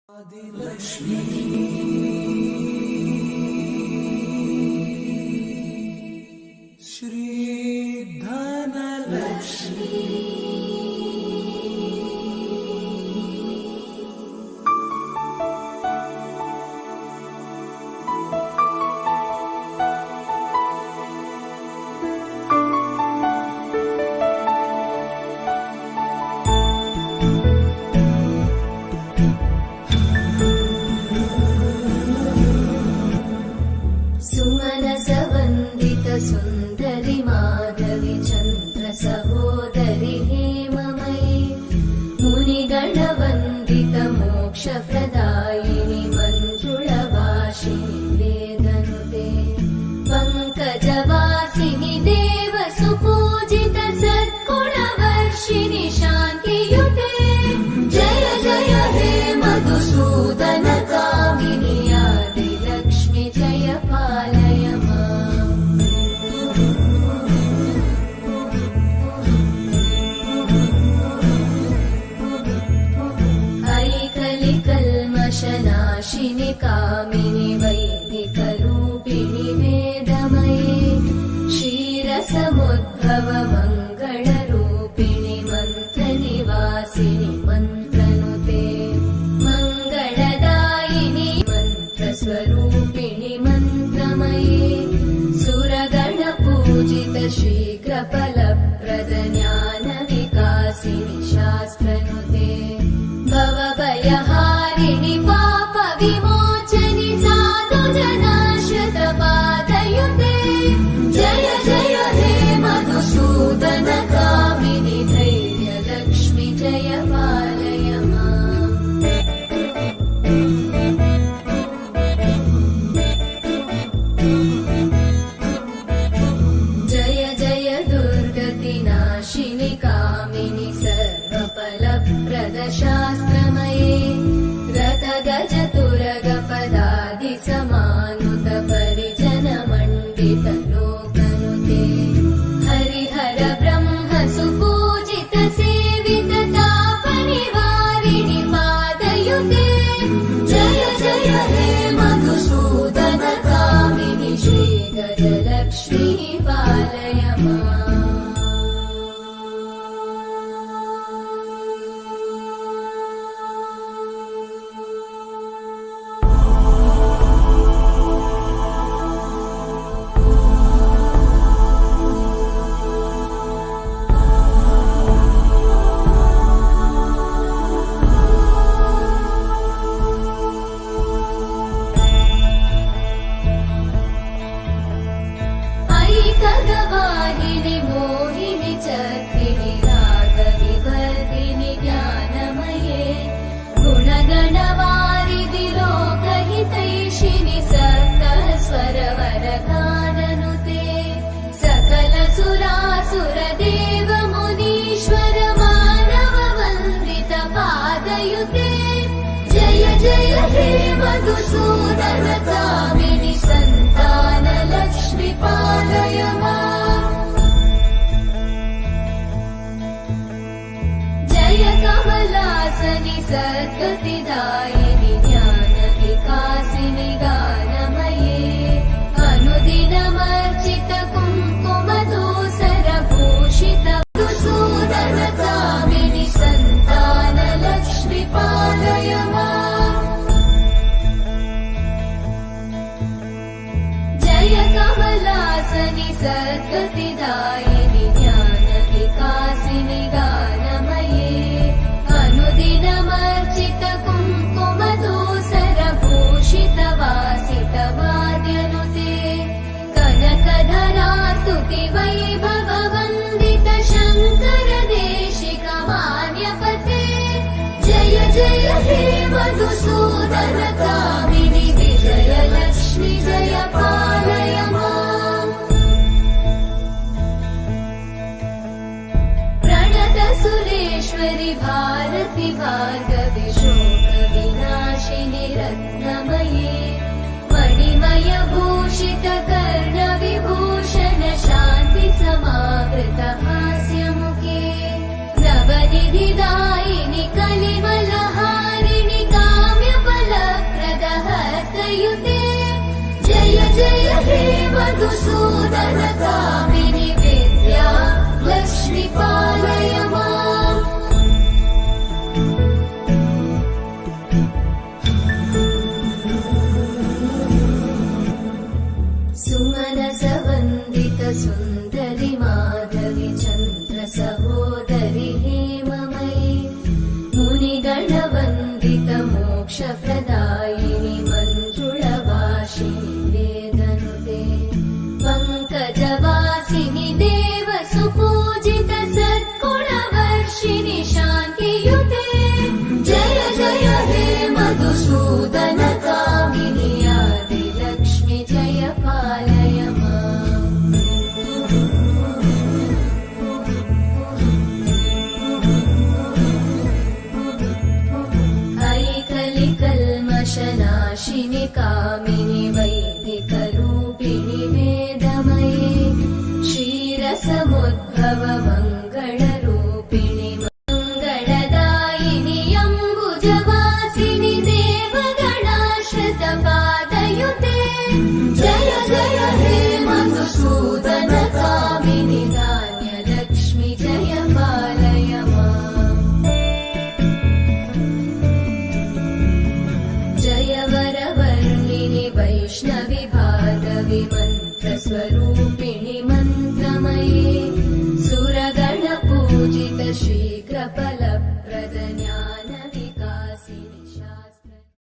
आदिलक्ष्मी श्री धनलक्ष्मी सुन्दरि माधवी चन्द्र सहोदरि हेममयी मुनिगणवन्दित मोक्षप्रदायिनि मञ्जुळवासिनि वेदनुते पङ्कजवासिनि देव सुपूजित सद्गुणवर्षिणि शान्तियुते जय जय हे मधुसूदन कामिनि आदिलक्ष्मि जय पालय माम् कल्मषनाशिनि कामिनि वैदिकरूपिणि वेदमये क्षीरसमुद्भव मङ्गलरूपिणि मन्त्रनिवासिनि मन्त्रनुते मङ्गलदायिनि मन्त्रस्वरूपिणि मन्त्रमये सुरगणपूजित शीघ्रफलप्रद ज्ञानविकासिनि शास्त्रनुते भवभयहारिणि पाप विमोचनि साधु जनाश्रितपादयुते जय जय हे मधुसूदन कामिनि धैर्यलक्ष्मि जय पालय माम् जय जय दुर्गतिनाशिनि कामिनि सर्वफलप्रद शास्त्रमये रथगजतुरगपदादि समानुत परिजन मण्डित लोकनुते हरिहर ब्रह्म सुपूजित सेवित तापनिवारिणि पादयुते जय जय हे मधुसूदन कामिनि श्रीगजलक्ष्मी पालय माम् ऐकगवाहिनि मोहिनि चक्रिणि रागविवर्धिनि ज्ञानमये गुणगणवारिधि लोकहितैषिणि सप्तस्वरवरगाननुते सकल सुरासुर देव मुनीश्वर मानव वन्दित पादयुते जय जय हे मधुसूदन कामिनि सन्तान लक्ष्मि पालय माम् जय कमलासनि सद्गतिदायिनि ज्ञानविकासिनि गानमये अनुदिनमर्चित कुङ्कुमधूसर भूषित मधुसूदन कामिनि सन्तान लक्ष्मि पालय माम् जय कमलासनि सद्गतिदायिनि ज्ञानविकासिनि गानमये अनुदिनमर्चित कुङ्कुमधूसर भूषित वासित वाद्यनुते कनकधरा स्तुति वैभव वन्दित शङ्कर देशिक मान्यपते जय जय हे मधुसूदन कामिनि विजयलक्ष्मि जय पालय माम् प्रणत सुरेश्वरि भारति भार्गवि शोक विनाशिनि रत्नमये मणिमय भूषित कर्ण विभूषण शान्ति समावृत हास्यमुखे नवनिधिदायिनि कलिमलहारिणि काम्य मधुसूदन कामिनि विद्या लक्ष्मी पालय माम् सुमनसवन्दित सुन्दरि माधवि चन्द्र सहोदरि हेममयि मुनिगणवन्दित मोक्षप्रदायिनि मञ्जुळवासिनि वेदनुते पङ्कजवासिनि देव सुपूजित सद्गुणवर्षिणि शान्तियुते जय जय हे मधुसूदन कामिनि आदिलक्ष्मि जय पालय माम् ऐकलिकल्मषनाशिनि कामिनि